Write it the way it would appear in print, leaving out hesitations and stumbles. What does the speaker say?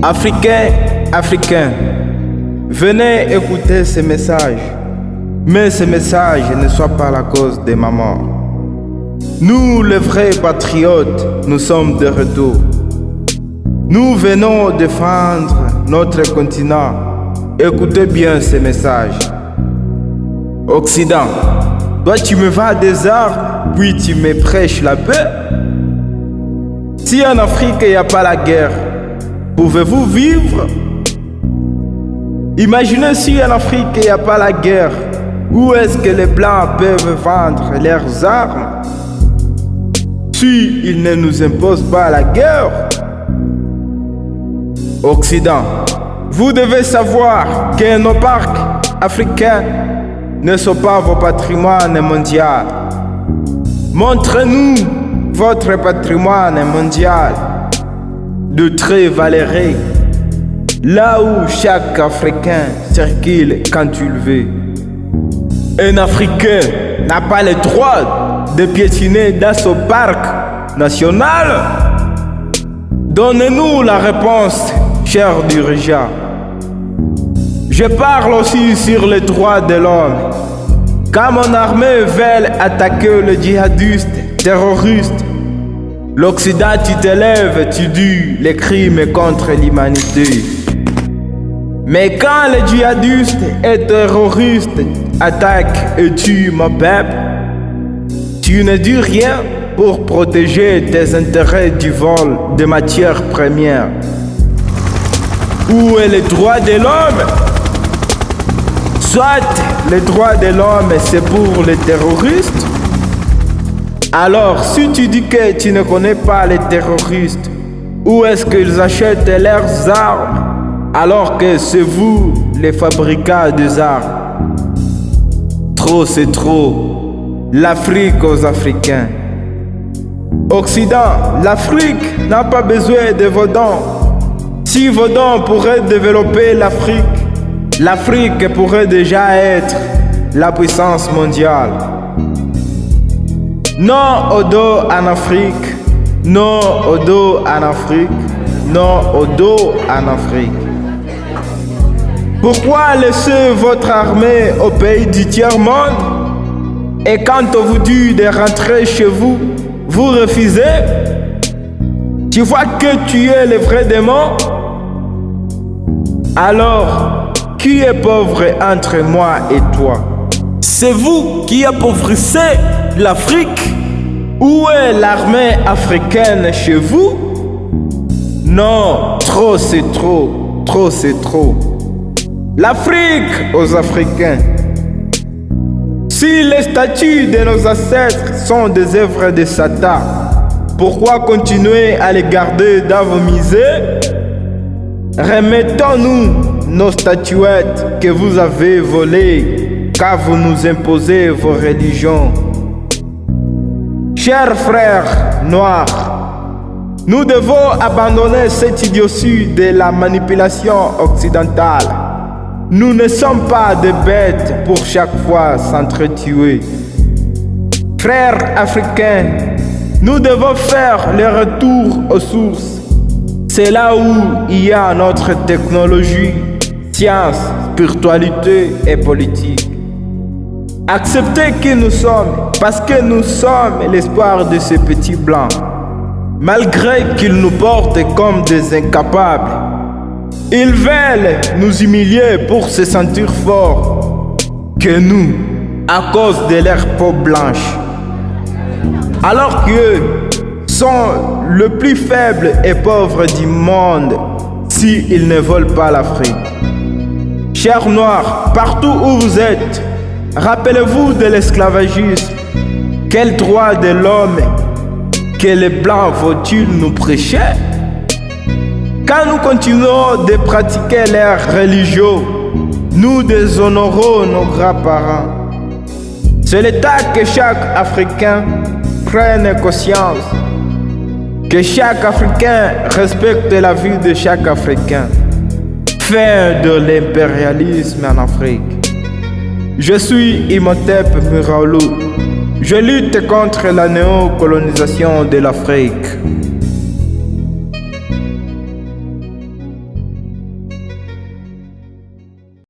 Africains, Africains, venez écouter ces messages. Mais ces messages ne soient pas la cause des mamans. Nous, les vrais patriotes, nous sommes de retour. Nous venons défendre notre continent. Écoutez bien ces messages. Occident, toi tu me vas des arts, puis tu me prêches la paix. Si en Afrique il n'y a pas la guerre, pouvez-vous vivre? Imaginez si en Afrique il n'y a pas la guerre, où est-ce que les Blancs peuvent vendre leurs armes? Si ils ne nous imposent pas la guerre. Occident, vous devez savoir que nos parcs africains ne sont pas vos patrimoines mondiaux. Montrez-nous votre patrimoine mondial de très valeureux, là où chaque Africain circule quand il veut. Un Africain n'a pas le droit de piétiner dans son parc national. Donnez-nous la réponse, cher dirigeant. Je parle aussi sur les droits de l'homme. Quand mon armée veut attaquer les djihadistes, terroristes, l'Occident, tu te lèves, tu dis les crimes contre l'humanité. Mais quand les djihadistes et terroristes attaquent et tuent mon peuple, tu ne dis rien pour protéger tes intérêts du vol de matières premières. Où est le droit de l'homme? Soit les droits de l'homme c'est pour les terroristes. Alors si tu dis que tu ne connais pas les terroristes, où est-ce qu'ils achètent leurs armes alors que c'est vous les fabricants des armes? Trop c'est trop. L'Afrique aux Africains. Occident, l'Afrique n'a pas besoin de vos dons. Si vos dons pourraient développer l'Afrique, l'Afrique pourrait déjà être la puissance mondiale. Non au dos en Afrique, non au dos en Afrique, non au dos en Afrique. Pourquoi laisser votre armée au pays du tiers-monde? Et quand on vous dit de rentrer chez vous, vous refusez? Tu vois que tu es le vrai démon? Alors, qui est pauvre entre moi et toi? C'est vous qui appauvrissez l'Afrique? Où est l'armée africaine chez vous? Non, trop c'est trop, trop c'est trop. L'Afrique aux Africains. Si les statues de nos ancêtres sont des œuvres de Satan, pourquoi continuer à les garder dans vos musées? Remettons-nous nos statuettes que vous avez volées, car vous nous imposez vos religions. Chers frères noirs, nous devons abandonner cette idiotie de la manipulation occidentale. Nous ne sommes pas des bêtes pour chaque fois s'entretuer. Frères africains, nous devons faire le retour aux sources. C'est là où il y a notre technologie, science, spiritualité et politique. Acceptez qui nous sommes, parce que nous sommes l'espoir de ces petits blancs. Malgré qu'ils nous portent comme des incapables, ils veulent nous humilier pour se sentir forts que nous, à cause de leur peau blanche. Alors qu'eux sont le plus faible et pauvre du monde s'ils ne volent pas l'Afrique. Chers Noirs, partout où vous êtes, rappelez-vous de l'esclavagisme. Quel droit de l'homme que les Blancs vont-ils nous prêcher? Quand nous continuons de pratiquer leurs religions, nous déshonorons nos grands-parents. C'est le temps que chaque Africain prenne conscience, que chaque Africain respecte la vie de chaque Africain. Fin de l'impérialisme en Afrique. Je suis Imhotep Muraolu. Je lutte contre la néocolonisation de l'Afrique.